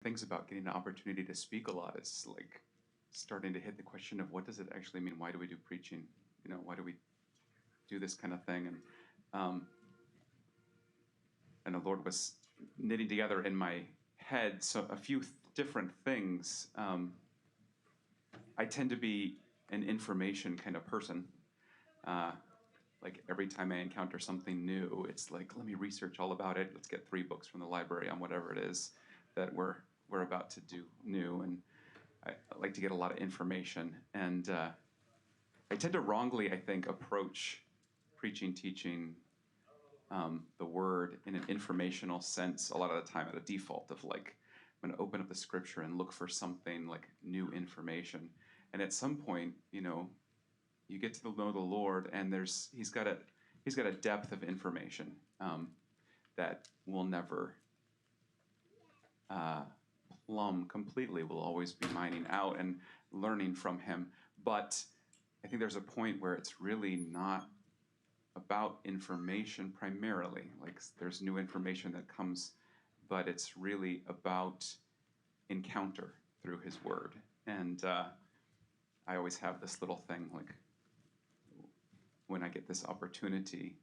things about getting an opportunity to speak a lot is like starting to hit the question of what does it actually mean? Why do we do preaching? Why do we do this kind of thing? Um, and the Lord was knitting together in my head so a few different things. I tend to be an information kind of person. Like every time I encounter something new, it's like, let me research all about it. Let's get 3 books from the library on whatever it is that we're about to do new. And I like to get a lot of information. And I tend to wrongly, I think, approach preaching, teaching, the word in an informational sense a lot of the time at a default of like, I'm going to open up the scripture and look for something like new information. And at some point, you get to know the Lord, and he's got a depth of information that will never plumb completely. We'll always be mining out and learning from him. But I think there's a point where it's really not about information primarily. Like there's new information that comes, but it's really about encounter through his word. And I always have this little thing like when I get this opportunity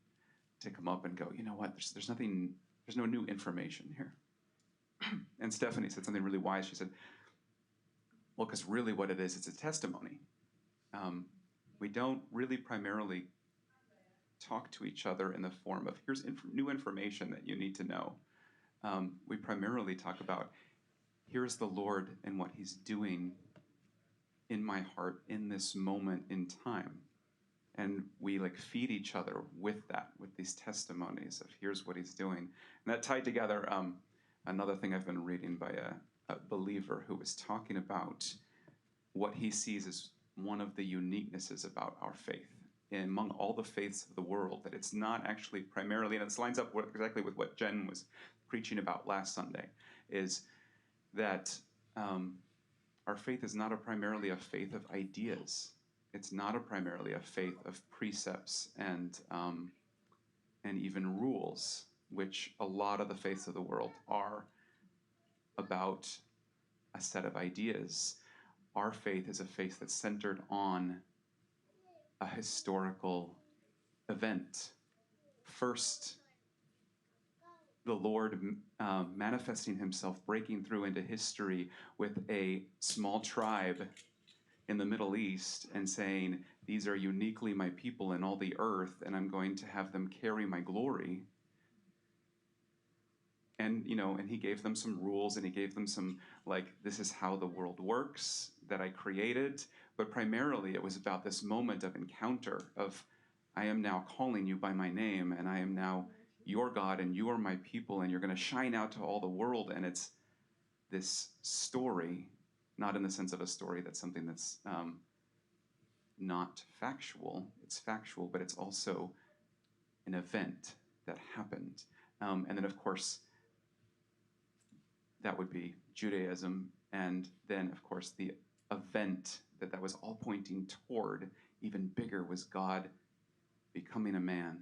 to come up and go, you know what, there's nothing, there's no new information here. And Stephanie said something really wise. She said, well, because really what it is, it's a testimony. We don't really primarily talk to each other in the form of here's new information that you need to know. We primarily talk about here's the Lord and what he's doing in my heart in this moment in time. And we like feed each other with that, with these testimonies of here's what he's doing. And that tied together another thing I've been reading by a believer who was talking about what he sees as one of the uniquenesses about our faith among all the faiths of the world, that it's not actually primarily, and this lines up exactly with what Jen was preaching about last Sunday, is that our faith is not primarily a faith of ideas. It's not primarily a faith of precepts and even rules, which a lot of the faiths of the world are about a set of ideas. Our faith is a faith that's centered on a historical event. First, the Lord manifesting himself, breaking through into history with a small tribe in the Middle East and saying, these are uniquely my people in all the earth, and I'm going to have them carry my glory. And, and he gave them some rules, and he gave them some, like, this is how the world works that I created. But primarily it was about this moment of encounter of, I am now calling you by my name, and I am now your God, and you are my people, and you're going to shine out to all the world. And it's this story, not in the sense of a story that's something that's not factual. It's factual, but it's also an event that happened. And then, of course, that would be Judaism. And then, of course, the event that was all pointing toward, even bigger, was God becoming a man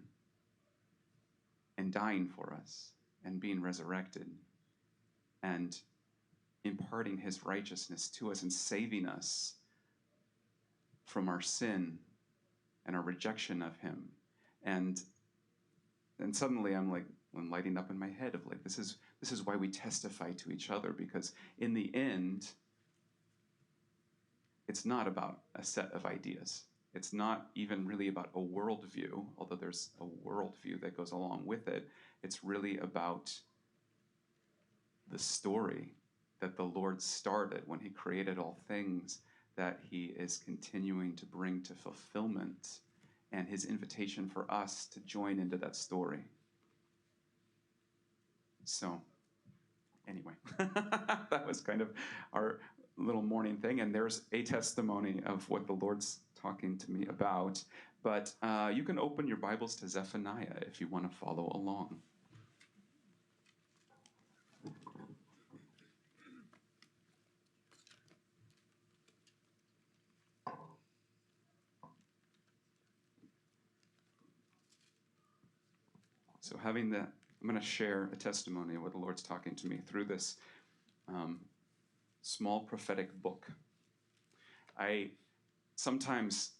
and dying for us and being resurrected and imparting his righteousness to us and saving us from our sin and our rejection of him. And suddenly I'm lighting up in my head of like, this is why we testify to each other, because in the end, it's not about a set of ideas. It's not even really about a worldview, although there's a worldview that goes along with it. It's really about the story that the Lord started when he created all things, that he is continuing to bring to fulfillment, and his invitation for us to join into that story. So, anyway, that was kind of our little morning thing, and there's a testimony of what the Lord's talking to me about. But you can open your Bibles to Zephaniah if you want to follow along. So having that, I'm going to share a testimony of what the Lord's talking to me through this small prophetic book. I sometimes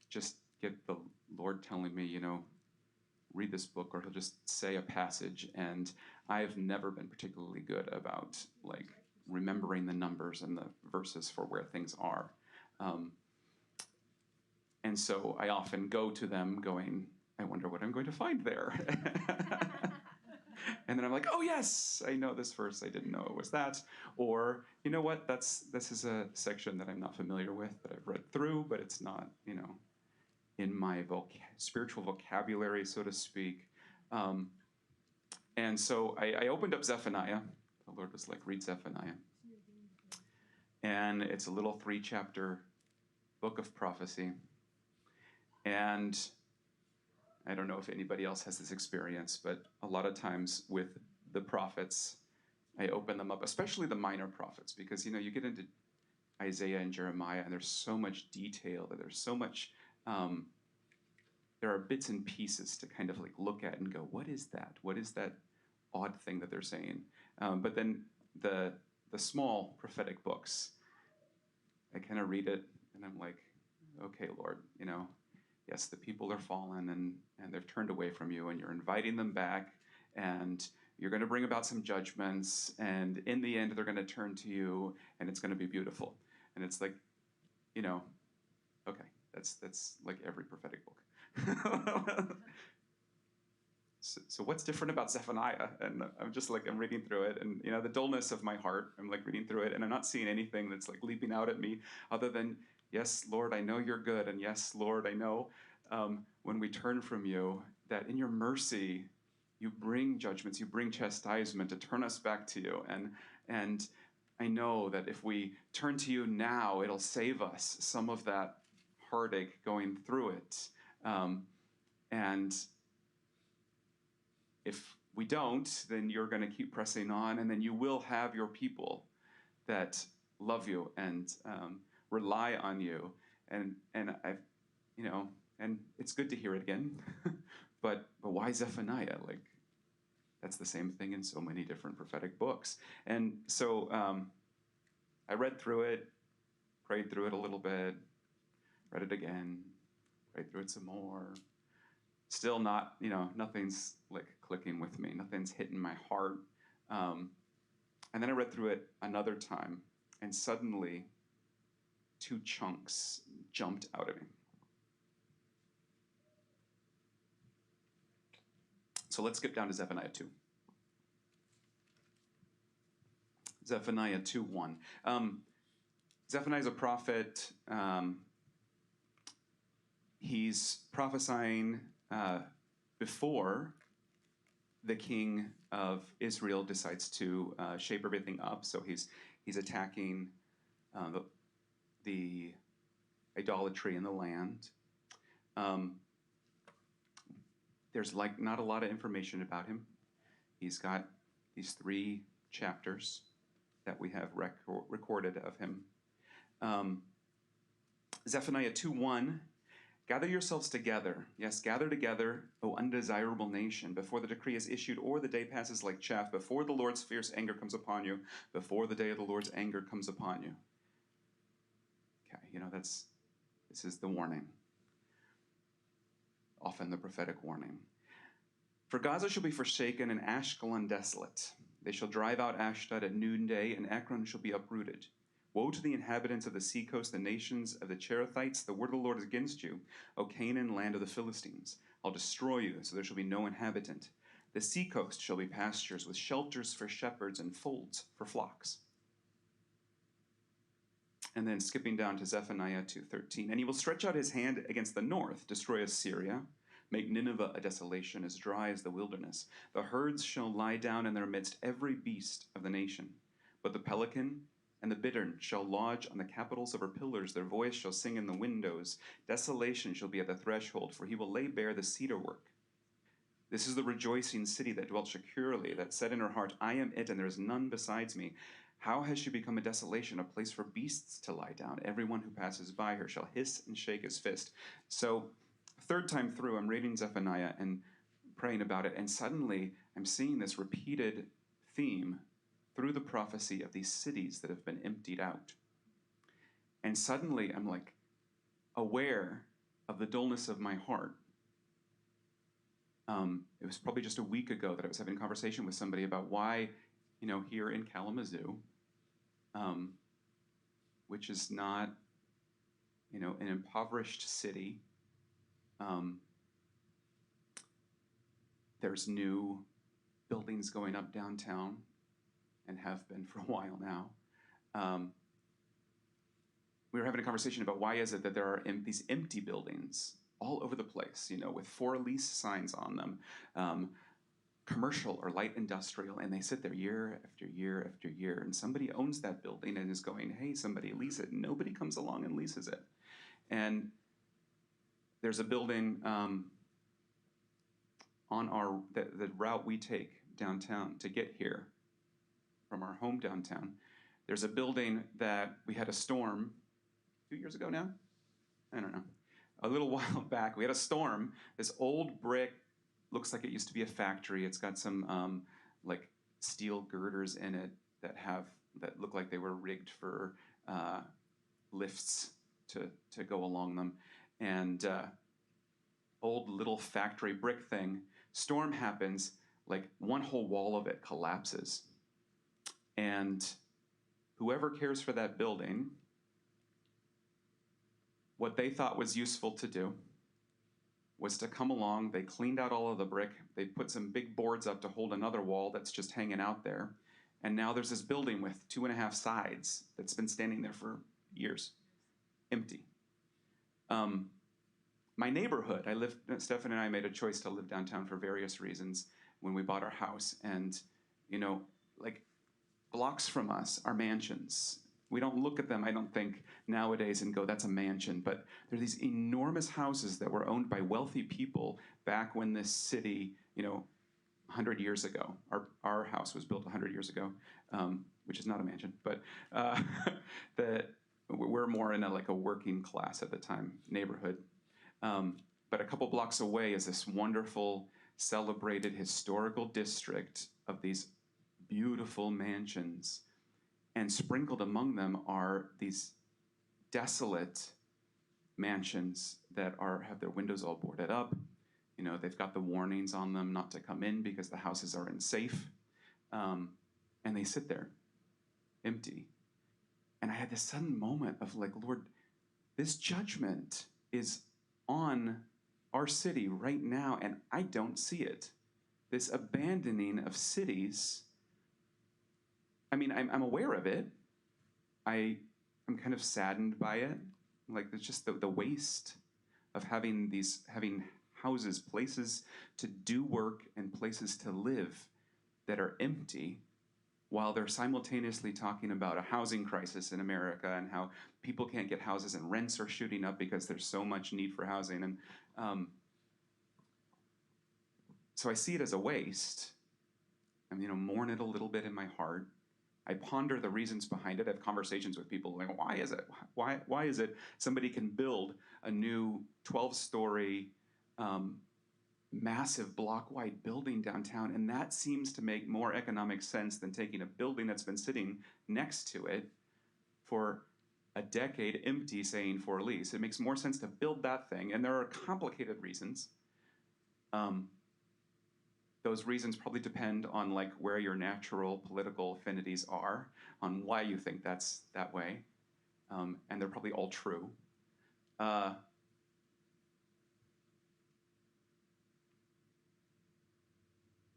just get the Lord telling me, read this book, or he'll just say a passage, and I've never been particularly good about remembering the numbers and the verses for where things are. And so I often go to them going, I wonder what I'm going to find there. And then I'm like, oh yes, I know this verse. I didn't know it was that. Or, you know what, this is a section that I'm not familiar with, that I've read through, but it's not, in my spiritual vocabulary, so to speak. And so I opened up Zephaniah. The Lord was like, read Zephaniah. And it's a little 3-chapter book of prophecy. And I don't know if anybody else has this experience, but a lot of times with the prophets, I open them up, especially the minor prophets, because, you get into Isaiah and Jeremiah, and there's so much detail, that there's so much, there are bits and pieces to kind of look at and go, what is that? What is that odd thing that they're saying? But then the small prophetic books, I kind of read it, and I'm like, okay, Lord, yes, the people are fallen, and they've turned away from you, and you're inviting them back, and you're going to bring about some judgments, and in the end, they're going to turn to you, and it's going to be beautiful. And it's like, okay, that's like every prophetic book. So what's different about Zephaniah? And I'm reading through it, and the dullness of my heart, I'm reading through it, and I'm not seeing anything that's leaping out at me other than, yes, Lord, I know you're good, and yes, Lord, I know when we turn from you, that in your mercy, you bring judgments, you bring chastisement to turn us back to you, and I know that if we turn to you now, it'll save us some of that heartache going through it, and if we don't, then you're going to keep pressing on, and then you will have your people that love you and rely on you, and I've, and it's good to hear it again, but why Zephaniah? That's the same thing in so many different prophetic books, and so I read through it, prayed through it a little bit, read it again, prayed through it some more. Still not, nothing's clicking with me. Nothing's hitting my heart. And then I read through it another time, and suddenly 2 chunks jumped out at me. So let's skip down to Zephaniah 2. Zephaniah 2:1. Zephaniah is a prophet. He's prophesying before the king of Israel decides to shape everything up. So he's attacking the idolatry in the land. There's not a lot of information about him. He's got these 3 chapters that we have recorded of him. Zephaniah 2:1. Gather yourselves together. Yes, gather together, O undesirable nation, before the decree is issued or the day passes like chaff, before the Lord's fierce anger comes upon you, before the day of the Lord's anger comes upon you. Okay, this is the warning. Often the prophetic warning. For Gaza shall be forsaken and Ashkelon desolate. They shall drive out Ashdod at noonday, and Ekron shall be uprooted. Woe to the inhabitants of the seacoast, the nations of the Cherethites. The word of the Lord is against you, O Canaan, land of the Philistines. I'll destroy you, so there shall be no inhabitant. The seacoast shall be pastures, with shelters for shepherds and folds for flocks. And then skipping down to Zephaniah 2:13. And he will stretch out his hand against the north, destroy Assyria, make Nineveh a desolation, as dry as the wilderness. The herds shall lie down in their midst, every beast of the nation. But the pelican and the bittern shall lodge on the capitals of her pillars. Their voice shall sing in the windows. Desolation shall be at the threshold, for he will lay bare the cedar work. This is the rejoicing city that dwelt securely, that said in her heart, I am it, and there is none besides me. How has she become a desolation, a place for beasts to lie down? Everyone who passes by her shall hiss and shake his fist. So, 3rd time through, I'm reading Zephaniah and praying about it, and suddenly I'm seeing this repeated theme through the prophecy of these cities that have been emptied out. And suddenly I'm like aware of the dullness of my heart. It was probably just a week ago that I was having a conversation with somebody about why, here in Kalamazoo, which is not, an impoverished city, there's new buildings going up downtown and have been for a while now. We were having a conversation about why is it that there are these empty buildings all over the place, with for lease signs on them, commercial or light industrial, and they sit there year after year after year, and somebody owns that building and is going, hey, somebody lease it. Nobody comes along and leases it. And there's a building on the route we take downtown to get here from our home downtown. There's a building that we had a storm 2 years ago now? I don't know. A little while back, we had a storm. This old brick, looks like it used to be a factory. It's got some like steel girders in it that look like they were rigged for lifts to go along them. And old little factory brick thing. Storm happens, like one whole wall of it collapses. And whoever cares for that building, what they thought was useful to do was to come along. They cleaned out all of the brick. They put some big boards up to hold another wall that's just hanging out there. And now there's this building with 2.5 sides that's been standing there for years, empty. My neighborhood, Stephan and I made a choice to live downtown for various reasons when we bought our house. And, like blocks from us are mansions. We don't look at them, I don't think, nowadays and go, that's a mansion. But there are these enormous houses that were owned by wealthy people back when this city, 100 years ago. Our house was built 100 years ago, which is not a mansion. But we're more in a working class at the time neighborhood. But a couple blocks away is this wonderful, celebrated historical district of these beautiful mansions. And sprinkled among them are these desolate mansions that have their windows all boarded up. They've got the warnings on them not to come in because the houses are unsafe. And they sit there, empty. And I had this sudden moment of like, Lord, this judgment is on our city right now, and I don't see it. This abandoning of cities. I mean, I'm aware of it. I'm kind of saddened by it. Like, there's just the waste of having houses, places to do work and places to live that are empty, while they're simultaneously talking about a housing crisis in America and how people can't get houses and rents are shooting up because there's so much need for housing. And so I see it as a waste. I mourn it a little bit in my heart. I ponder the reasons behind it. I have conversations with people like, why is it? Why is it somebody can build a new 12-story, massive block-wide building downtown, and that seems to make more economic sense than taking a building that's been sitting next to it for a decade empty, saying for lease. It makes more sense to build that thing, and there are complicated reasons. Those reasons probably depend on where your natural political affinities are, on why you think that's that way, and they're probably all true.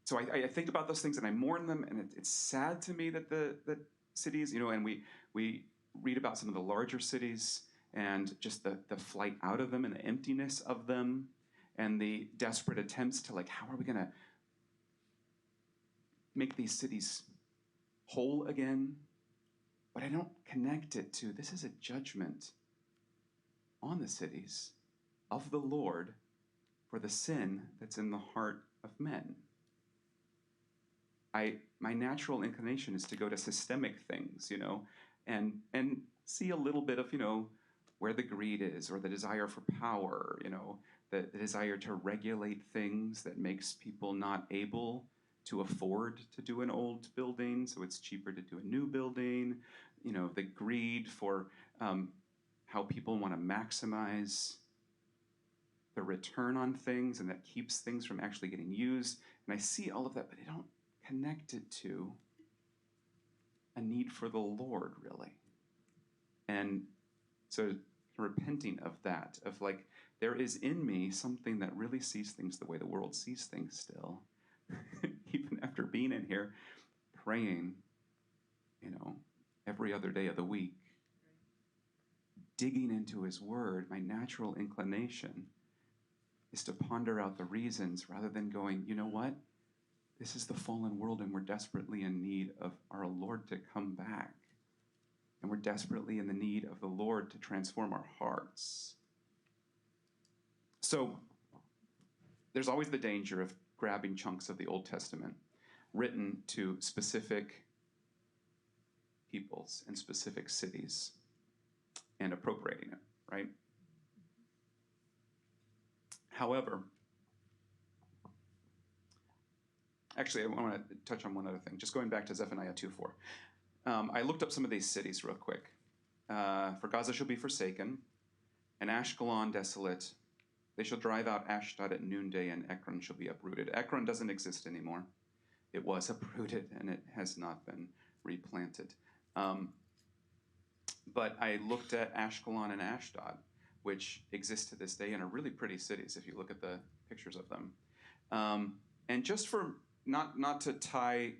So I think about those things and I mourn them, and it's sad to me that the cities, and we read about some of the larger cities and just the flight out of them and the emptiness of them and the desperate attempts to how are we going to make these cities whole again? But I don't connect it to, this is a judgment on the cities of the Lord for the sin that's in the heart of men. My natural inclination is to go to systemic things, and see a little bit of, where the greed is, or the desire for power, the desire to regulate things that makes people not able to afford to do an old building, so it's cheaper to do a new building. You know, the greed for how people want to maximize the return on things, and that keeps things from actually getting used. And I see all of that, but I don't connect it to a need for the Lord, really. And so repenting of that, of like, there is in me something that really sees things the way the world sees things still. Even after being in here, praying, you know, every other day of the week, digging into his word, my natural inclination is to ponder out the reasons rather than going, you know what? This is the fallen world and we're desperately in need of our Lord to come back. And we're desperately in the need of the Lord to transform our hearts. So there's always the danger of grabbing chunks of the Old Testament written to specific peoples and specific cities and appropriating it, right? However, actually, I want to touch on one other thing. Just going back to Zephaniah 2:4. I looked up some of these cities real quick. For Gaza shall be forsaken, and Ashkelon desolate. They shall drive out Ashdod at noonday, and Ekron shall be uprooted. Ekron doesn't exist anymore. It was uprooted, and it has not been replanted. But I looked at Ashkelon and Ashdod, which exist to this day and are really pretty cities if you look at the pictures of them. And just for not to tie,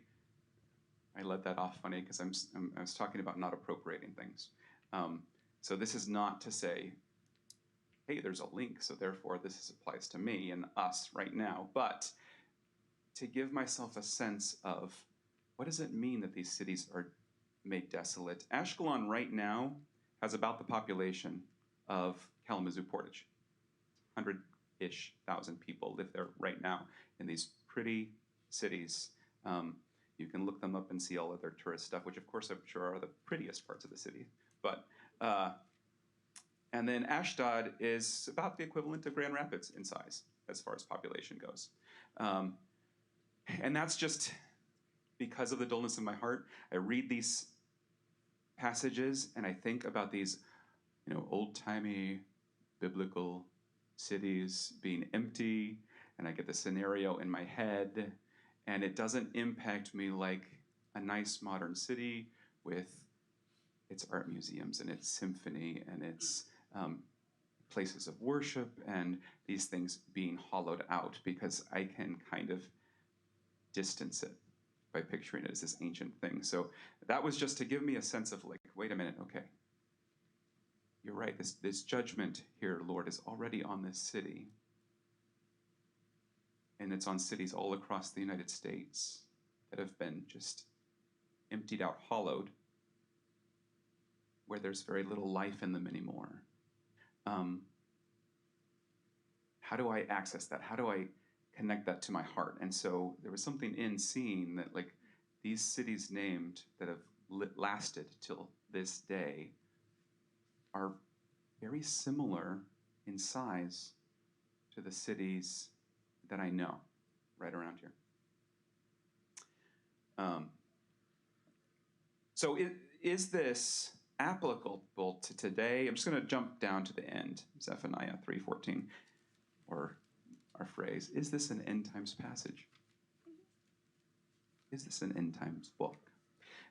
I let that off funny because I was talking about not appropriating things. So this is not to say, hey, there's a link, so therefore this applies to me and us right now, but to give myself a sense of what does it mean that these cities are made desolate. Ashkelon right now has about the population of Kalamazoo Portage. 100-ish thousand people live there right now in these pretty cities. You can look them up and see all of their tourist stuff, which of course I'm sure are the prettiest parts of the city. But and then Ashdod is about the equivalent of Grand Rapids in size as far as population goes. And that's just because of the dullness of my heart. I read these passages and I think about these, you know, old-timey biblical cities being empty, and I get the scenario in my head, and it doesn't impact me like a nice modern city with its art museums and its symphony and its places of worship and these things being hollowed out, because I can kind of distance it by picturing it as this ancient thing. So that was just to give me a sense of like, wait a minute, okay. You're right, this judgment here, Lord, is already on this city. And it's on cities all across the United States that have been just emptied out, hollowed, where there's very little life in them anymore. How do I access that? How do I connect that to my heart? And so there was something in seeing that, like, these cities named that have lasted till this day are very similar in size to the cities that I know right around here. So is this applicable to today? I'm just going to jump down to the end, Zephaniah 3:14, or our phrase, is this an end times passage? Is this an end times book?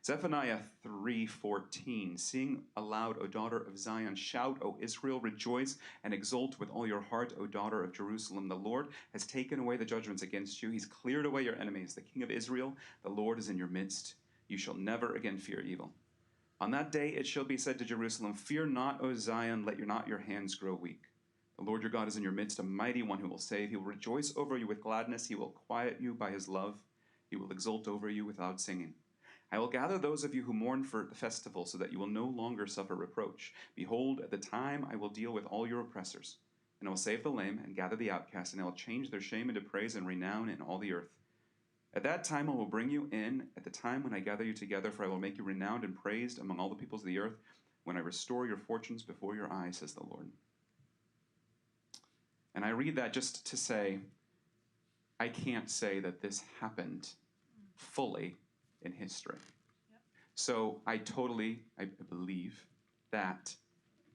Zephaniah 3:14, sing aloud, O daughter of Zion, shout, O Israel, rejoice and exult with all your heart, O daughter of Jerusalem. The Lord has taken away the judgments against you. He's cleared away your enemies. The King of Israel, the Lord is in your midst. You shall never again fear evil. On that day it shall be said to Jerusalem, fear not, O Zion, let not your hands grow weak. The Lord your God is in your midst, a mighty one who will save. He will rejoice over you with gladness. He will quiet you by his love. He will exult over you with loud singing. I will gather those of you who mourn for the festival, so that you will no longer suffer reproach. Behold, at the time I will deal with all your oppressors, and I will save the lame and gather the outcast, and I will change their shame into praise and renown in all the earth. At that time I will bring you in, at the time when I gather you together, for I will make you renowned and praised among all the peoples of the earth, when I restore your fortunes before your eyes, says the Lord. And I read that just to say, I can't say that this happened fully in history. Yep. So I believe that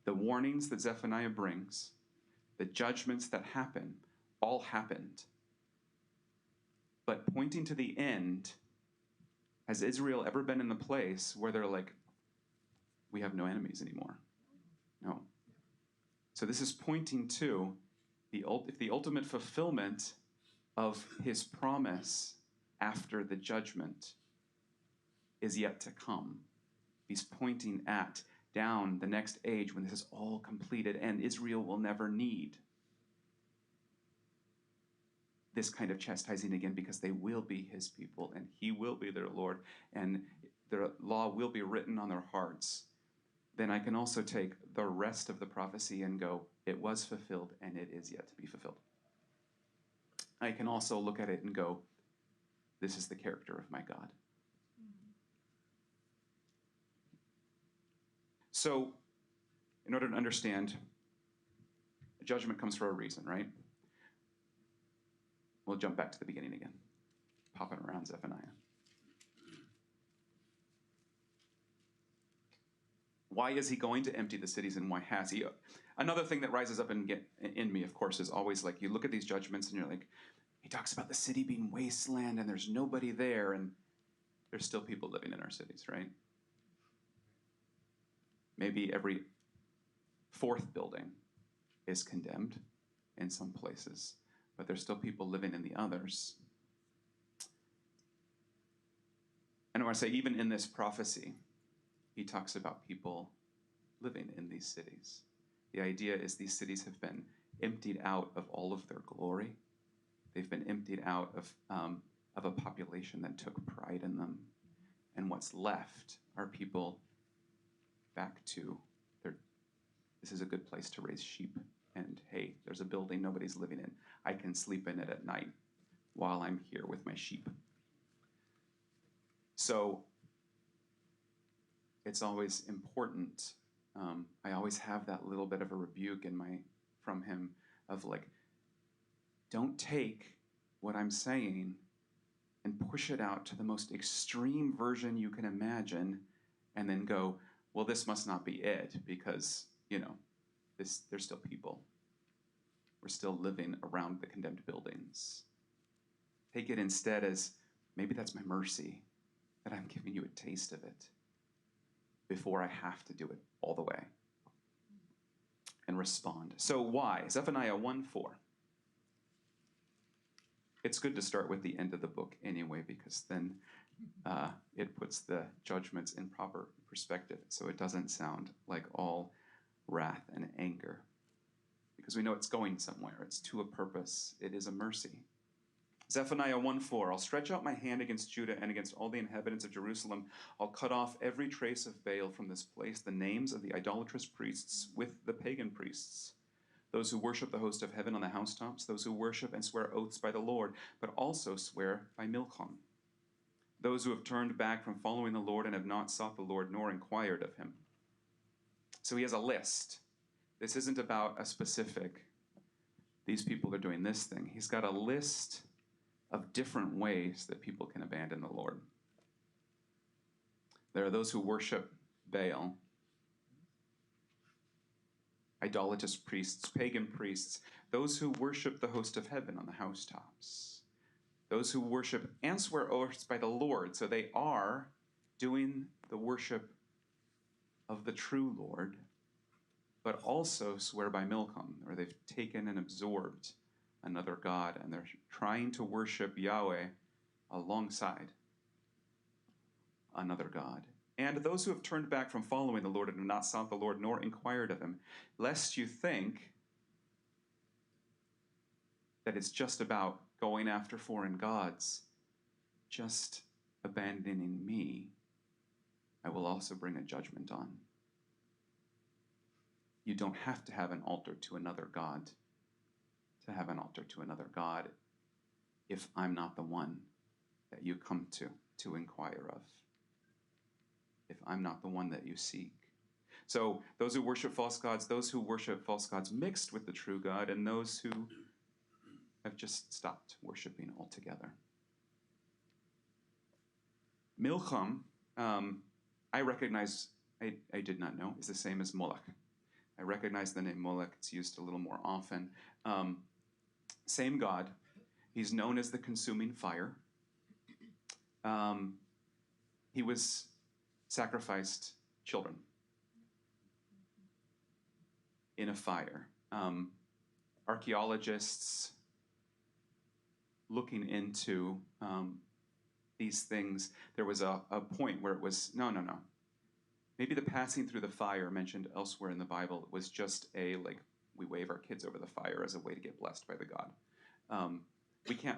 the warnings that Zephaniah brings, the judgments that happen, all happened. But pointing to the end, has Israel ever been in the place where they're like, we have no enemies anymore? No. So this is pointing to the ultimate fulfillment of his promise after the judgment is yet to come. He's pointing at down the next age when this is all completed and Israel will never need this kind of chastising again, because they will be his people and he will be their Lord and their law will be written on their hearts. Then I can also take the rest of the prophecy and go, it was fulfilled and it is yet to be fulfilled. I can also look at it and go, this is the character of my God. So, in order to understand, judgment comes for a reason, right? We'll jump back to the beginning again, popping around Zephaniah. Why is he going to empty the cities and why has he? Another thing that rises up in me, of course, is always like you look at these judgments and you're like, he talks about the city being wasteland and there's nobody there and there's still people living in our cities, right? Maybe every fourth building is condemned in some places, but there's still people living in the others. And I want to say, even in this prophecy, he talks about people living in these cities. The idea is these cities have been emptied out of all of their glory. They've been emptied out of a population that took pride in them. And what's left are people back to this is a good place to raise sheep. And hey, there's a building nobody's living in. I can sleep in it at night while I'm here with my sheep. So it's always important. I always have that little bit of a rebuke from him of like, don't take what I'm saying and push it out to the most extreme version you can imagine and then go, well, this must not be it because, there's still people. We're still living around the condemned buildings. Take it instead as, maybe that's my mercy, that I'm giving you a taste of it before I have to do it all the way and respond. So why? Zephaniah 1:4. It's good to start with the end of the book anyway, because then it puts the judgments in proper perspective, so it doesn't sound like all wrath and anger. Because we know it's going somewhere. It's to a purpose. It is a mercy. Zephaniah 1:4, I'll stretch out my hand against Judah and against all the inhabitants of Jerusalem. I'll cut off every trace of Baal from this place, the names of the idolatrous priests with the pagan priests, those who worship the host of heaven on the housetops, those who worship and swear oaths by the Lord, but also swear by Milcom, those who have turned back from following the Lord and have not sought the Lord nor inquired of him. So he has a list. This isn't about a specific, these people are doing this thing. He's got a list of different ways that people can abandon the Lord. There are those who worship Baal, idolatrous priests, pagan priests, those who worship the host of heaven on the housetops, those who worship and swear oaths by the Lord. So they are doing the worship of the true Lord, but also swear by Milcom, or they've taken and absorbed another god, and they're trying to worship Yahweh alongside another god. And those who have turned back from following the Lord and have not sought the Lord nor inquired of him, lest you think that it's just about going after foreign gods, just abandoning me, I will also bring a judgment on. You don't have to have an altar to another god to have an altar to another god if I'm not the one that you come to inquire of, if I'm not the one that you seek. So those who worship false gods mixed with the true God, and those who have just stopped worshiping altogether. Milcham, I recognize, I did not know, is the same as Moloch. I recognize the name Moloch. It's used a little more often. Same God. He's known as the consuming fire. He was sacrificed children in a fire. Archaeologists looking into these things, there was a point where it was, no. Maybe the passing through the fire mentioned elsewhere in the Bible was just like, we wave our kids over the fire as a way to get blessed by the God.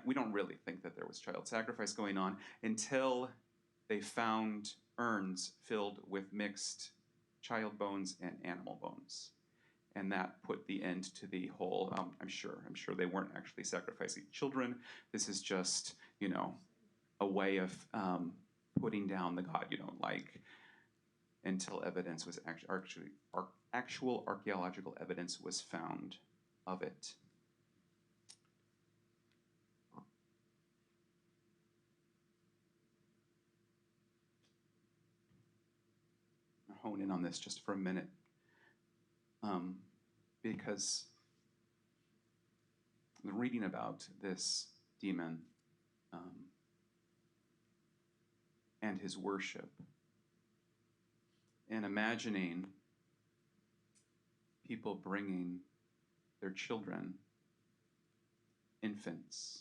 We don't really think that there was child sacrifice going on until they found urns filled with mixed child bones and animal bones. And that put the end to the whole, I'm sure they weren't actually sacrificing children. This is just, a way of putting down the God you don't like, until evidence was actual archaeological evidence was found of it. I'll hone in on this just for a minute, because I'm reading about this demon and his worship, and imagining people bringing their children, infants,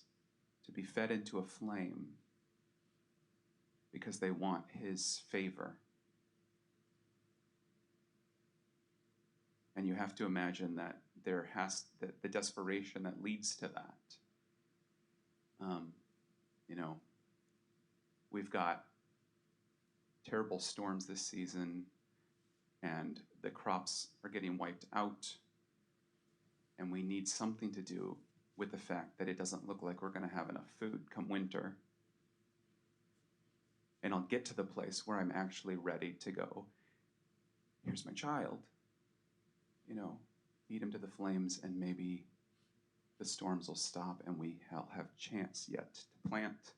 to be fed into a flame because they want his favor. And you have to imagine that the desperation that leads to that. We've got terrible storms this season, and the crops are getting wiped out, and we need something to do with the fact that it doesn't look like we're going to have enough food come winter. And I'll get to the place where I'm actually ready to go, here's my child, feed him to the flames, and maybe the storms will stop and we have chance yet to plant.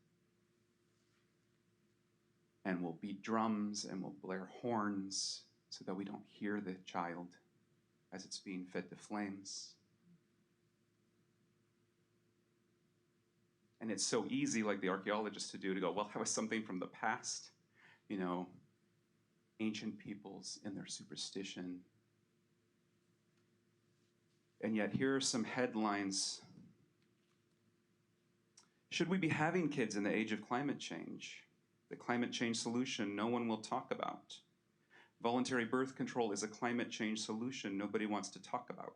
And we'll beat drums and we'll blare horns so that we don't hear the child as it's being fed to flames. And it's so easy, like the archaeologists to do, to go, well, that was something from the past, ancient peoples in their superstition. And yet here are some headlines. Should we be having kids in the age of climate change? The climate change solution no one will talk about. Voluntary birth control is a climate change solution nobody wants to talk about.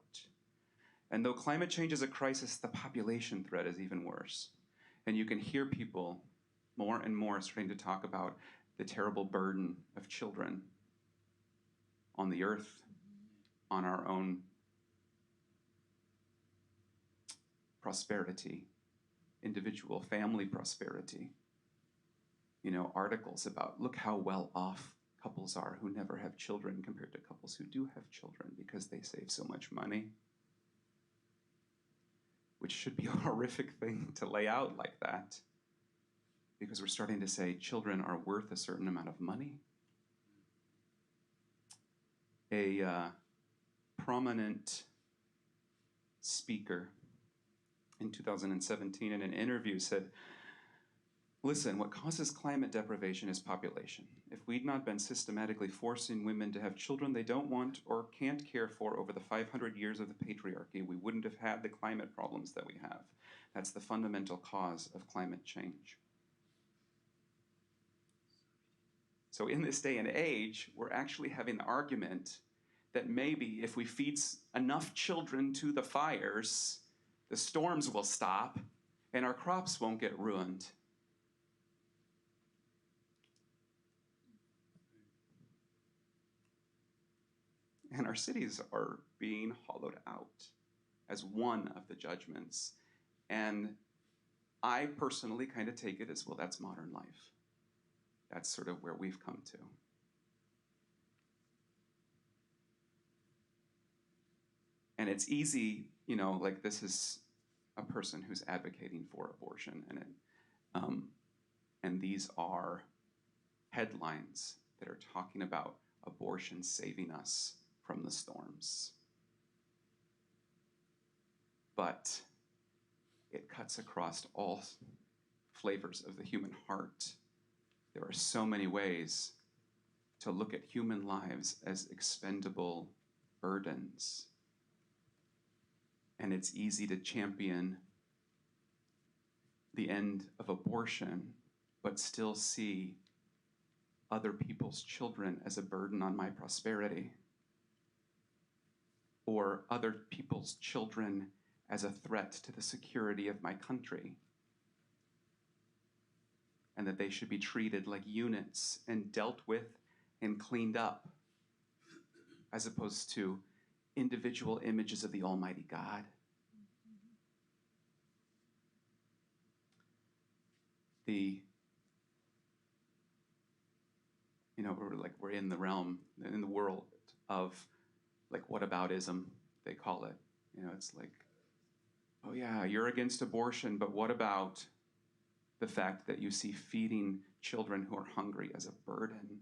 And though climate change is a crisis, the population threat is even worse. And you can hear people more and more starting to talk about the terrible burden of children on the earth, on our own prosperity, individual family prosperity. Articles about, look how well off couples are who never have children compared to couples who do have children because they save so much money, which should be a horrific thing to lay out like that, because we're starting to say children are worth a certain amount of money. A prominent speaker in 2017 in an interview said, listen, what causes climate deprivation is population. If we'd not been systematically forcing women to have children they don't want or can't care for over the 500 years of the patriarchy, we wouldn't have had the climate problems that we have. That's the fundamental cause of climate change. So in this day and age, we're actually having the argument that maybe if we feed enough children to the fires, the storms will stop and our crops won't get ruined. And our cities are being hollowed out as one of the judgments. And I personally kind of take it as, well, that's modern life. That's sort of where we've come to. And it's easy, like this is a person who's advocating for abortion, and these are headlines that are talking about abortion saving us from the storms. But it cuts across all flavors of the human heart. There are so many ways to look at human lives as expendable burdens. And it's easy to champion the end of abortion, but still see other people's children as a burden on my prosperity, or other people's children as a threat to the security of my country, and that they should be treated like units and dealt with and cleaned up, as opposed to individual images of the Almighty God. We're in the realm, in the world of like whataboutism, they call it. It's like, oh yeah, you're against abortion, but what about the fact that you see feeding children who are hungry as a burden?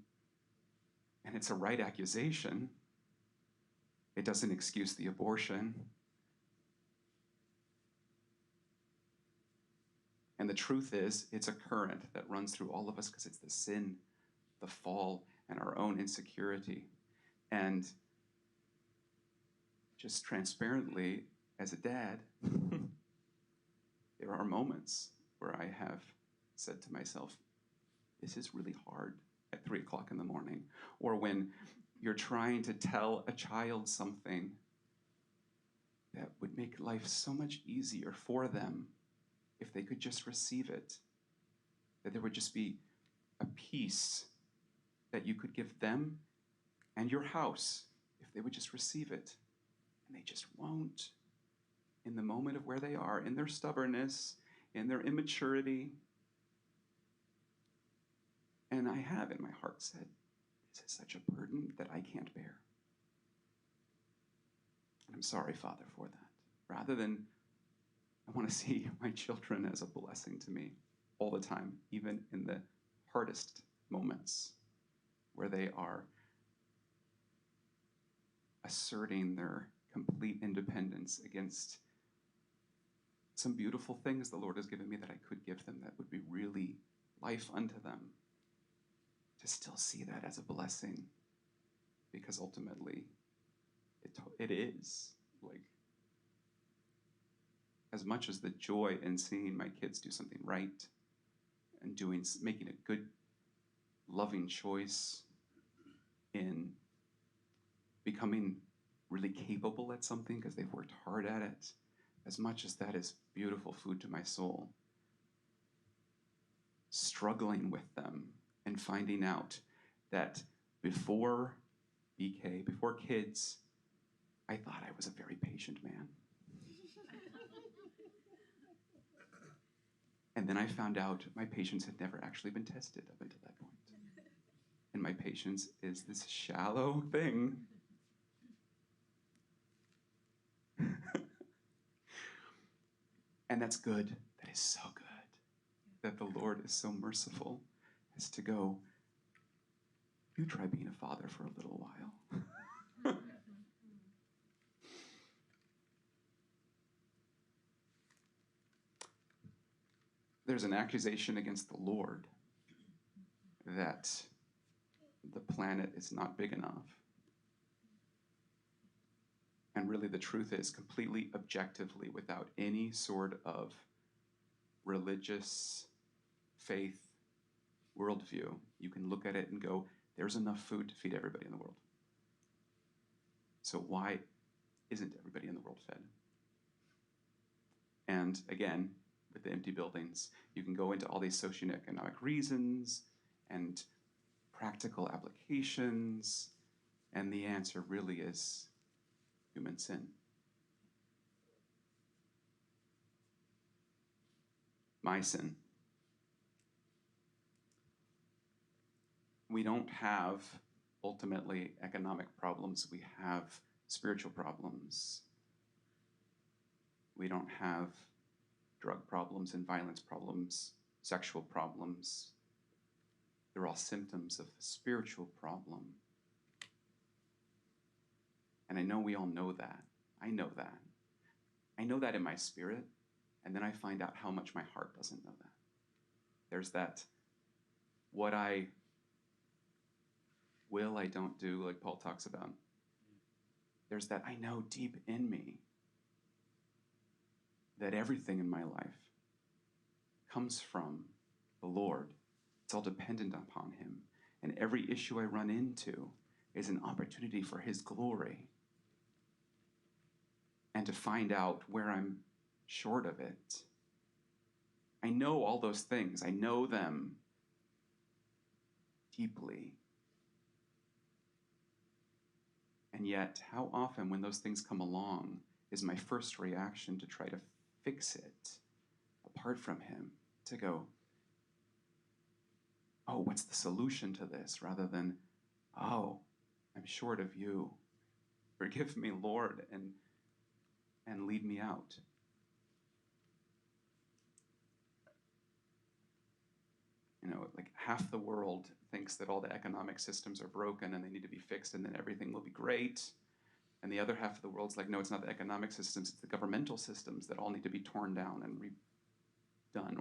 And it's a right accusation. It doesn't excuse the abortion. And the truth is, it's a current that runs through all of us because it's the sin, the fall, and our own insecurity. And just transparently, as a dad, there are moments where I have said to myself, this is really hard at 3 o'clock in the morning. Or when you're trying to tell a child something that would make life so much easier for them if they could just receive it, that there would just be a peace that you could give them and your house if they would just receive it. And they just won't. In the moment of where they are, in their stubbornness, in their immaturity. And I have in my heart said, this is such a burden that I can't bear. And I'm sorry, Father, for that. Rather than, I want to see my children as a blessing to me all the time, even in the hardest moments where they are asserting their complete independence against some beautiful things the Lord has given me that I could give them that would be really life unto them. To still see that as a blessing, because ultimately it is. Like, as much as the joy in seeing my kids do something right and making a good, loving choice in becoming really capable at something because they've worked hard at it, as much as that is beautiful food to my soul, struggling with them and finding out that before BK, before kids, I thought I was a very patient man. And then I found out my patience had never actually been tested up until that point. And my patience is this shallow thing. And that's good. That is so good. That the Lord is so merciful as to go, you try being a father for a little while. There's an accusation against the Lord that the planet is not big enough. And really the truth is, completely objectively, without any sort of religious faith worldview, you can look at it and go, there's enough food to feed everybody in the world. So why isn't everybody in the world fed? And again, with the empty buildings, you can go into all these socioeconomic reasons and practical applications, and the answer really is human sin. My sin. We don't have, ultimately, economic problems. We have spiritual problems. We don't have drug problems and violence problems, sexual problems. They're all symptoms of a spiritual problem. And I know we all know that. I know that. I know that in my spirit, and then I find out how much my heart doesn't know that. There's that, what I will, I don't do, like Paul talks about. There's that I know deep in me that everything in my life comes from the Lord. It's all dependent upon him. And every issue I run into is an opportunity for his glory. And to find out where I'm short of it. I know all those things. I know them deeply. And yet, how often when those things come along is my first reaction to try to fix it apart from him, to go, oh, what's the solution to this? Rather than, oh, I'm short of you. Forgive me, Lord, and lead me out. You know, like half the world thinks that all the economic systems are broken and they need to be fixed and then everything will be great. And the other half of the world's like, no, it's not the economic systems, it's the governmental systems that all need to be torn down and redone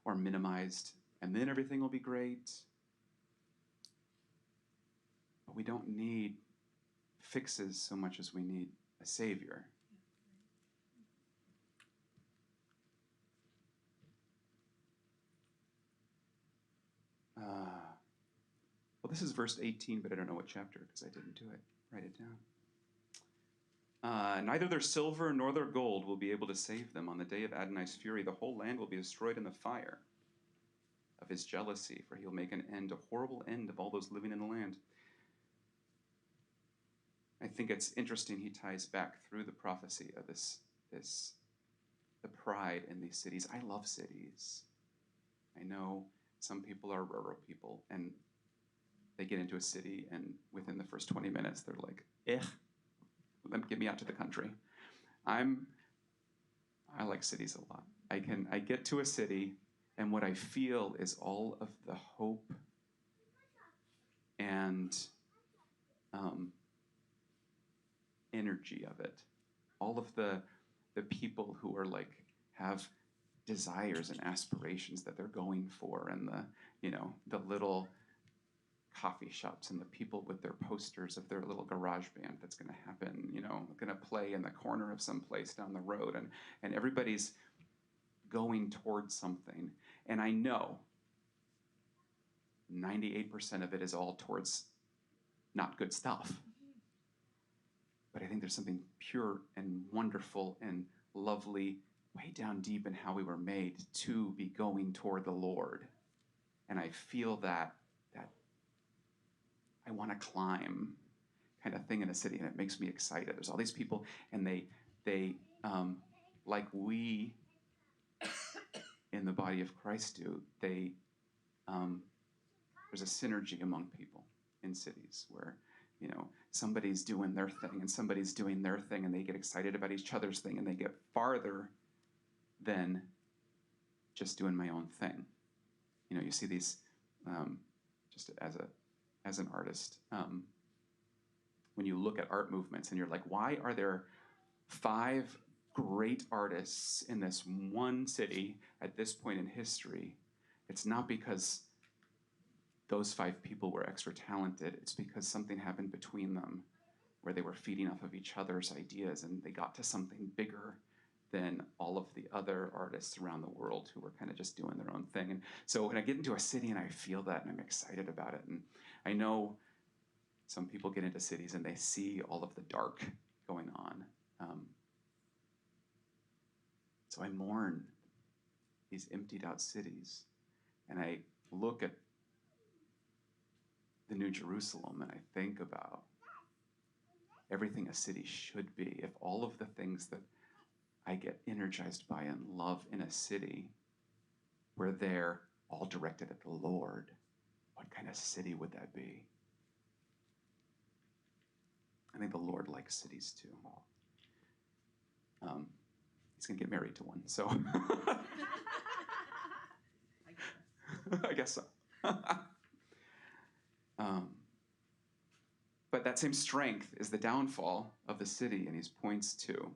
or minimized, and then everything will be great. But we don't need fixes so much as we need a savior. Well, this is verse 18, but I don't know what chapter because I didn't do it. Write it down. Neither their silver nor their gold will be able to save them. On the day of Adonai's fury, the whole land will be destroyed in the fire of his jealousy, for he'll make an end, a horrible end of all those living in the land. I think it's interesting he ties back through the prophecy of the pride in these cities. I love cities. I know some people are rural people, and they get into a city, and within the first 20 minutes, they're like, get me out to the country. I like cities a lot. I get to a city, and what I feel is all of the hope and energy of it. All of the people who are like, have desires and aspirations that they're going for, and the little coffee shops and the people with their posters of their little garage band that's going to happen, going to play in the corner of some place down the road, and everybody's going towards something. And I know 98% of it is all towards not good stuff. But I think there's something pure and wonderful and lovely way down deep in how we were made to be going toward the Lord. And I feel that I want to climb kind of thing in a city, and it makes me excited. There's all these people, and they like we in the body of Christ do, there's a synergy among people in cities where, somebody's doing their thing and somebody's doing their thing, and they get excited about each other's thing, and they get farther than just doing my own thing. You see these, just as an artist, when you look at art movements and you're like, why are there 5 great artists in this one city at this point in history? It's not because those 5 people were extra talented. It's because something happened between them where they were feeding off of each other's ideas, and they got to something bigger than all of the other artists around the world who were kind of just doing their own thing. And so when I get into a city and I feel that and I'm excited about it, and I know some people get into cities and they see all of the dark going on. So I mourn these emptied out cities, and I look at the New Jerusalem and I think about everything a city should be. If all of the things that I get energized by and love in a city were there all directed at the Lord, what kind of city would that be? I think the Lord likes cities too. He's going to get married to one, so I guess so. Um, but that same strength is the downfall of the city, and he points to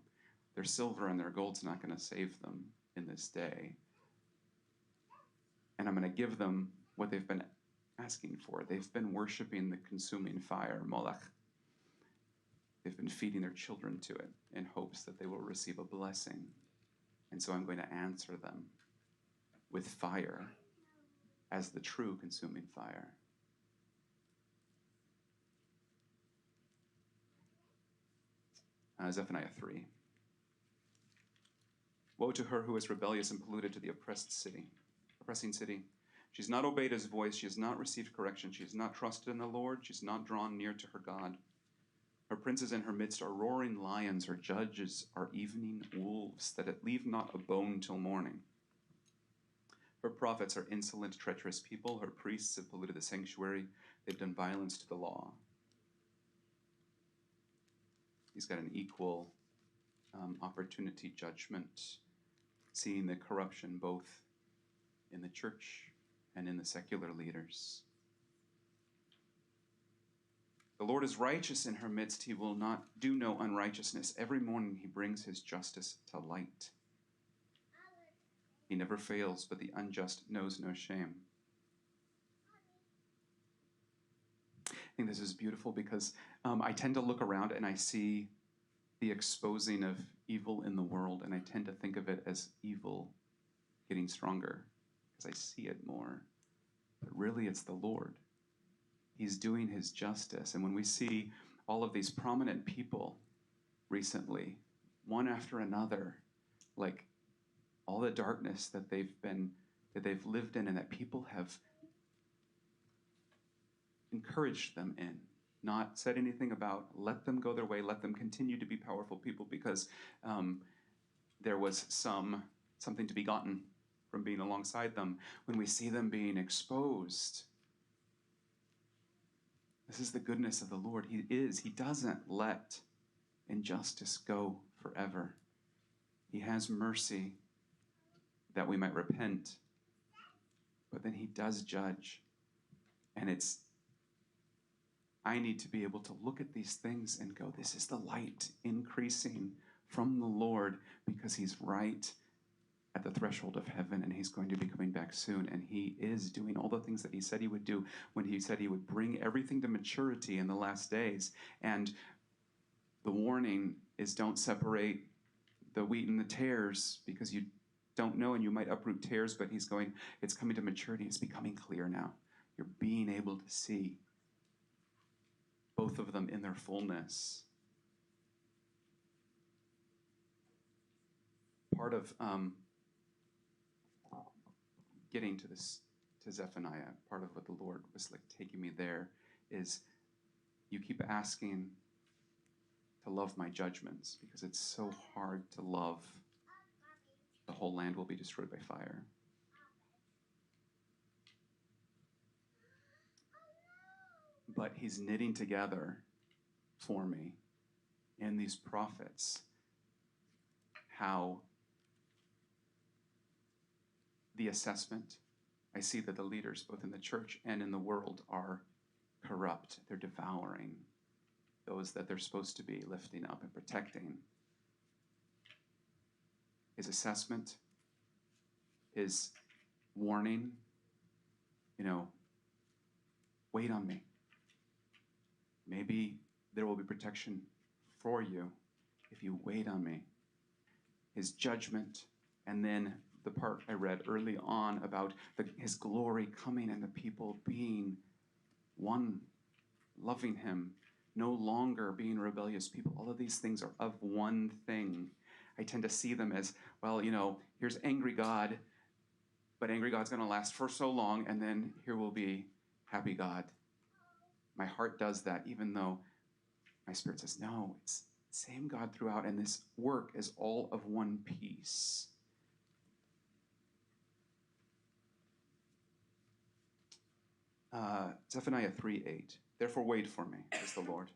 their silver and their gold's not going to save them in this day. And I'm going to give them what they've been asking for. They've been worshiping the consuming fire, Molech. They've been feeding their children to it in hopes that they will receive a blessing. And so I'm going to answer them with fire as the true consuming fire. Zephaniah 3. Woe to her who is rebellious and polluted, to the oppressing city. She's not obeyed his voice. She has not received correction. She has not trusted in the Lord. She's not drawn near to her God. Her princes in her midst are roaring lions. Her judges are evening wolves, that it leave not a bone till morning. Her prophets are insolent, treacherous people. Her priests have polluted the sanctuary. They've done violence to the law. He's got an equal opportunity judgment, seeing the corruption both in the church and in the secular leaders. The Lord is righteous in her midst. He will not do no unrighteousness. Every morning he brings his justice to light. He never fails, but the unjust knows no shame. I think this is beautiful because I tend to look around and I see the exposing of evil in the world, and I tend to think of it as evil getting stronger because I see it more. But really, it's the Lord. He's doing his justice. And when we see all of these prominent people recently, one after another, like all the darkness that they've lived in and that people have encouraged them in, not said anything about, let them go their way, let them continue to be powerful people because there was something to be gotten from being alongside them. When we see them being exposed, this is the goodness of the Lord. He doesn't let injustice go forever. He has mercy that we might repent, but then he does judge. And I need to be able to look at these things and go, this is the light increasing from the Lord because he's right at the threshold of heaven and he's going to be coming back soon. And he is doing all the things that he said he would do when he said he would bring everything to maturity in the last days. And the warning is don't separate the wheat and the tares because you don't know and you might uproot tares, but it's coming to maturity. It's becoming clear now. You're being able to see both of them in their fullness. Part of getting to Zephaniah, part of what the Lord was like taking me there is you keep asking to love my judgments because it's so hard to love the whole land will be destroyed by fire. But he's knitting together for me in these prophets how the assessment, I see that the leaders both in the church and in the world are corrupt. They're devouring those that they're supposed to be lifting up and protecting. His assessment, his warning, wait on me. Maybe there will be protection for you if you wait on me. His judgment, and then the part I read early on about his glory coming and the people being one, loving him, no longer being rebellious people. All of these things are of one thing. I tend to see them as, well, here's angry God, but angry God's going to last for so long, and then here will be happy God. My heart does that, even though my spirit says, no, it's the same God throughout, and this work is all of one piece. Zephaniah 3:8. Therefore wait for me, says the Lord.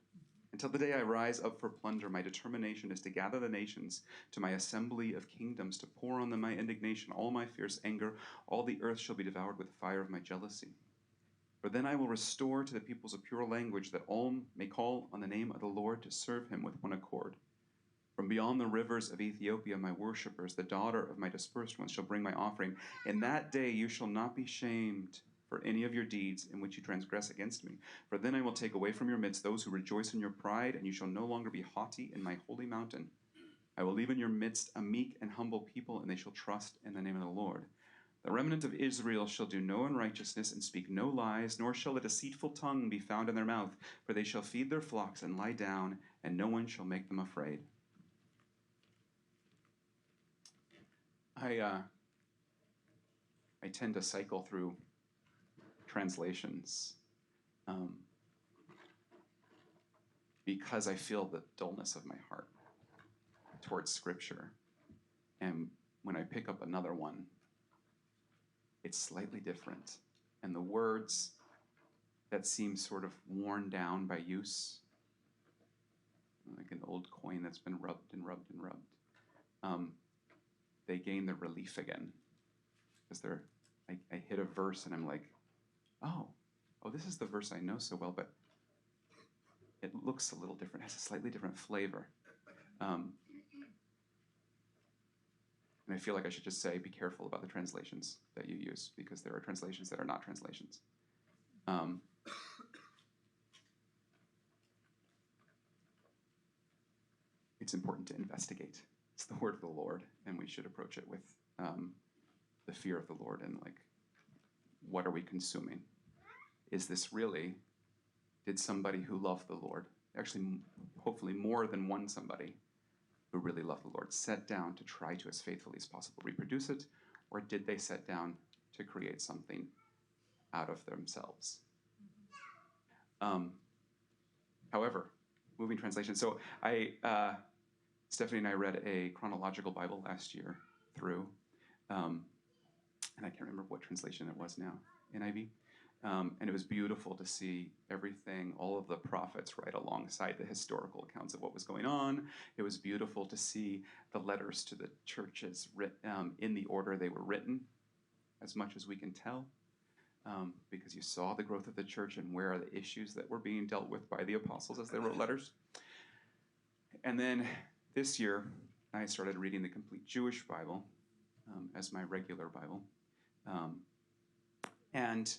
Until the day I rise up for plunder, my determination is to gather the nations to my assembly of kingdoms, to pour on them my indignation, all my fierce anger. All the earth shall be devoured with the fire of my jealousy. For then I will restore to the peoples a pure language, that all may call on the name of the Lord to serve him with one accord. From beyond the rivers of Ethiopia, my worshippers, the daughter of my dispersed ones, shall bring my offering. In that day you shall not be shamed for any of your deeds in which you transgress against me. For then I will take away from your midst those who rejoice in your pride, and you shall no longer be haughty in my holy mountain. I will leave in your midst a meek and humble people, and they shall trust in the name of the Lord. The remnant of Israel shall do no unrighteousness and speak no lies, nor shall a deceitful tongue be found in their mouth, for they shall feed their flocks and lie down, and no one shall make them afraid. I tend to cycle through translations because I feel the dullness of my heart towards Scripture. And when I pick up another one, it's slightly different. And the words that seem sort of worn down by use, like an old coin that's been rubbed and rubbed and rubbed, they gain their relief again. Because I hit a verse and I'm like, oh, this is the verse I know so well, but it looks a little different, has a slightly different flavor. And I feel like I should just say, be careful about the translations that you use, because there are translations that are not translations. It's important to investigate. It's the word of the Lord, and we should approach it with the fear of the Lord and like, what are we consuming? Is this really, did somebody who loved the Lord, actually hopefully more than one somebody who really loved the Lord, set down to try to, as faithfully as possible, reproduce it, or did they set down to create something out of themselves? However, moving translation. So Stephanie and I read a chronological Bible last year through, and I can't remember what translation it was now, NIV. And it was beautiful to see everything, all of the prophets right alongside the historical accounts of what was going on. It was beautiful to see the letters to the churches in the order they were written, as much as we can tell, because you saw the growth of the church and where are the issues that were being dealt with by the apostles as they wrote letters. And then this year, I started reading the Complete Jewish Bible as my regular Bible. And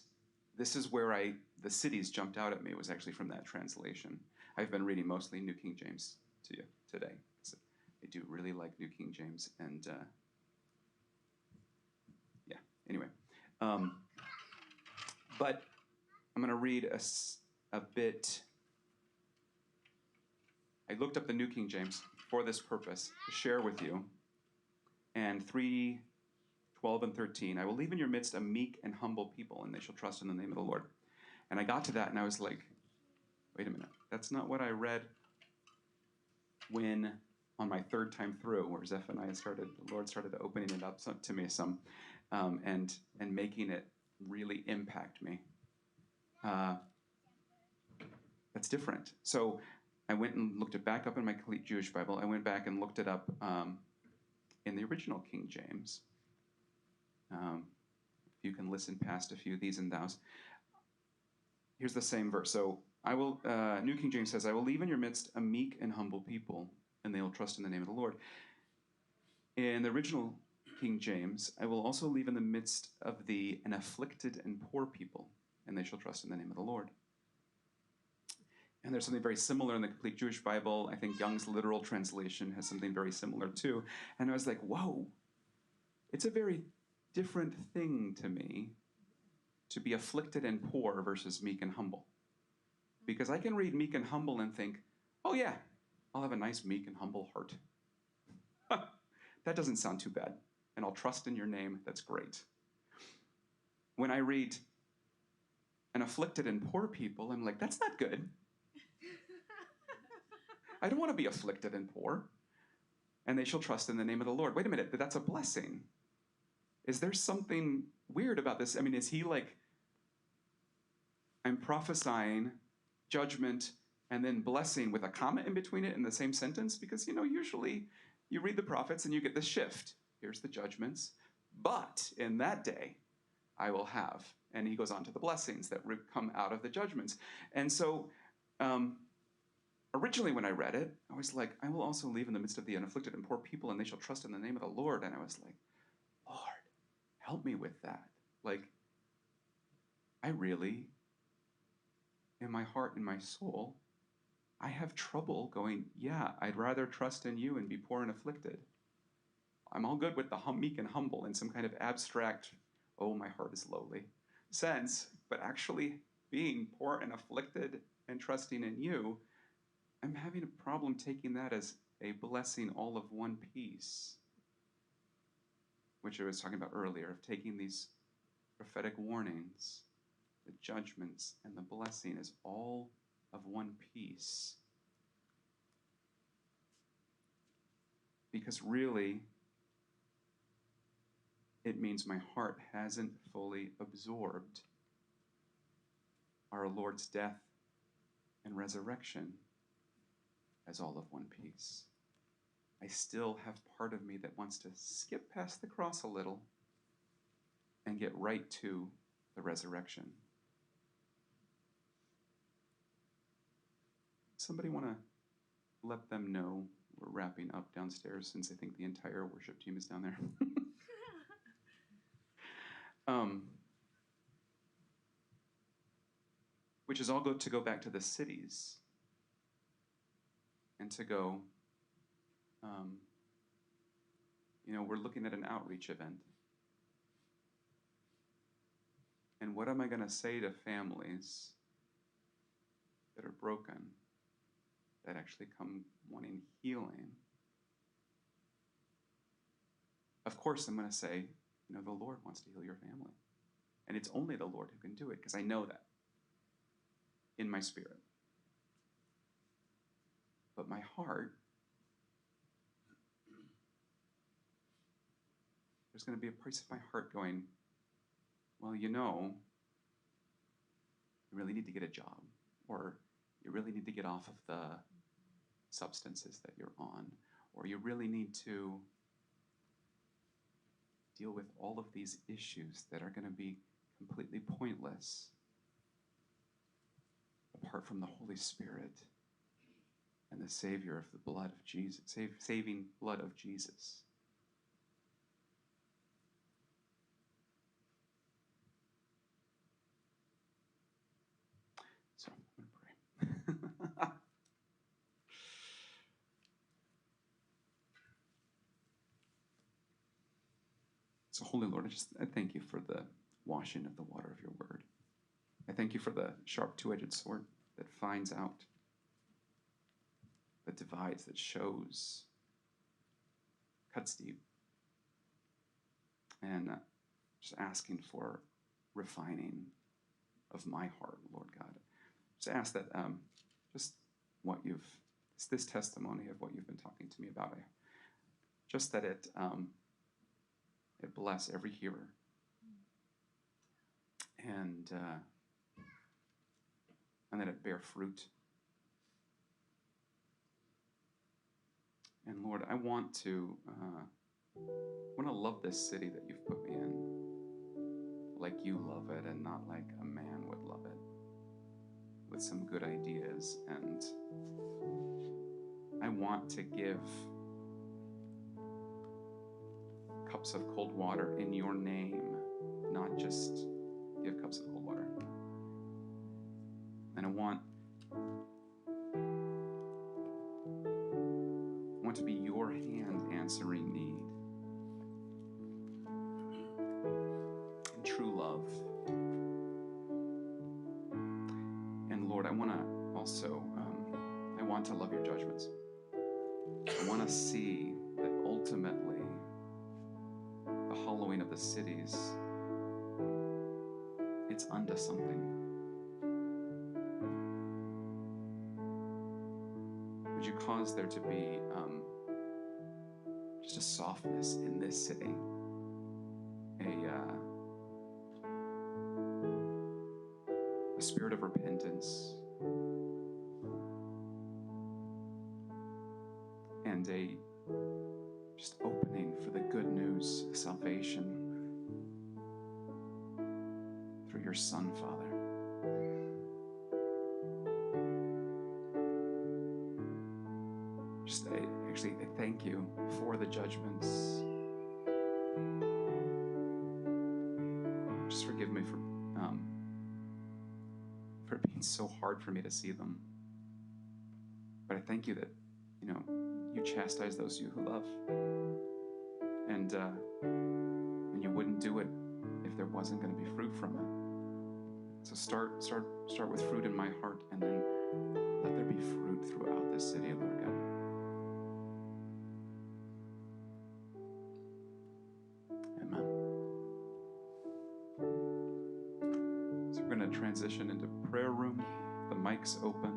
this is where the cities jumped out at me, was actually from that translation. I've been reading mostly New King James to you today. So I do really like New King James, and yeah, anyway. But I'm going to read a bit. I looked up the New King James for this purpose, to share with you. And 3:12 and 13, I will leave in your midst a meek and humble people, and they shall trust in the name of the Lord. And I got to that, and I was like, wait a minute. That's not what I read when, on my third time through, where Zephaniah the Lord started opening it up to me some, and making it really impact me. That's different. So I went and looked it back up in my Complete Jewish Bible. I went back and looked it up in the original King James. You can listen past a few these and thous. Here's the same verse. So New King James says, I will leave in your midst a meek and humble people, and they will trust in the name of the Lord. In the original King James, I will also leave in the midst of an afflicted and poor people, and they shall trust in the name of the Lord. And there's something very similar in the Complete Jewish Bible. I think Young's literal translation has something very similar too. And I was like, whoa, it's a very different thing to me to be afflicted and poor versus meek and humble. Because I can read meek and humble and think, oh yeah, I'll have a nice meek and humble heart. That doesn't sound too bad. And I'll trust in your name, that's great. When I read an afflicted and poor people, I'm like, that's not good. I don't want to be afflicted and poor. And they shall trust in the name of the Lord. Wait a minute, that's a blessing. Is there something weird about this? I mean, is he like, I'm prophesying judgment and then blessing with a comma in between it in the same sentence? Because, usually you read the prophets and you get the shift. Here's the judgments. But in that day, I will have. And he goes on to the blessings that come out of the judgments. And so originally when I read it, I was like, I will also leave in the midst of the unafflicted and poor people, and they shall trust in the name of the Lord. And I was like, Lord, help me with that. Like, I really, in my heart and my soul, I have trouble going, yeah, I'd rather trust in you and be poor and afflicted. I'm all good with the meek and humble in some kind of abstract, oh, my heart is lowly sense, but actually being poor and afflicted and trusting in you, I'm having a problem taking that as a blessing all of one piece, which I was talking about earlier, of taking these prophetic warnings, the judgments, and the blessing as all of one piece. Because really, it means my heart hasn't fully absorbed our Lord's death and resurrection as all of one piece. I still have part of me that wants to skip past the cross a little and get right to the resurrection. Somebody want to let them know we're wrapping up downstairs, since I think the entire worship team is down there? Which is all to go back to the cities and to go, we're looking at an outreach event. And what am I going to say to families that are broken, that actually come wanting healing? Of course, I'm going to say, the Lord wants to heal your family. And it's only the Lord who can do it, because I know that in my spirit. But my heart, there's going to be a place of my heart going, well, you really need to get a job, or you really need to get off of the substances that you're on, or you really need to deal with all of these issues that are going to be completely pointless apart from the Holy Spirit and the Savior of the blood of Jesus, saving blood of Jesus. So I'm going to pray. So, Holy Lord, I thank you for the washing of the water of your word. I thank you for the sharp two-edged sword that finds out, that divides, that shows, cuts deep. And just asking for refining of my heart, Lord God. Just ask that this testimony of what you've been talking to me about, just that it bless every hearer. And that it bear fruit. And Lord, I want to love this city that you've put me in like you love it, and not like a man would love it, with some good ideas. And I want to give cups of cold water in your name, not just give cups of cold water. And I want to be your hand answering need in true love. And Lord, I want to also, I want to love your judgments. I want to see that ultimately the hollowing of the cities, it's unto something. Would you cause there to be just a softness in this city, a spirit of repentance, and a just opening for the good news of salvation. Son, Father. I thank you for the judgments. Just forgive me for it being so hard for me to see them. But I thank you that, you chastise those you who love. And you wouldn't do it if there wasn't going to be fruit from it. So start with fruit in my heart, and then let there be fruit throughout this city, Lord God. Amen. So we're going to transition into prayer room. The mic's open.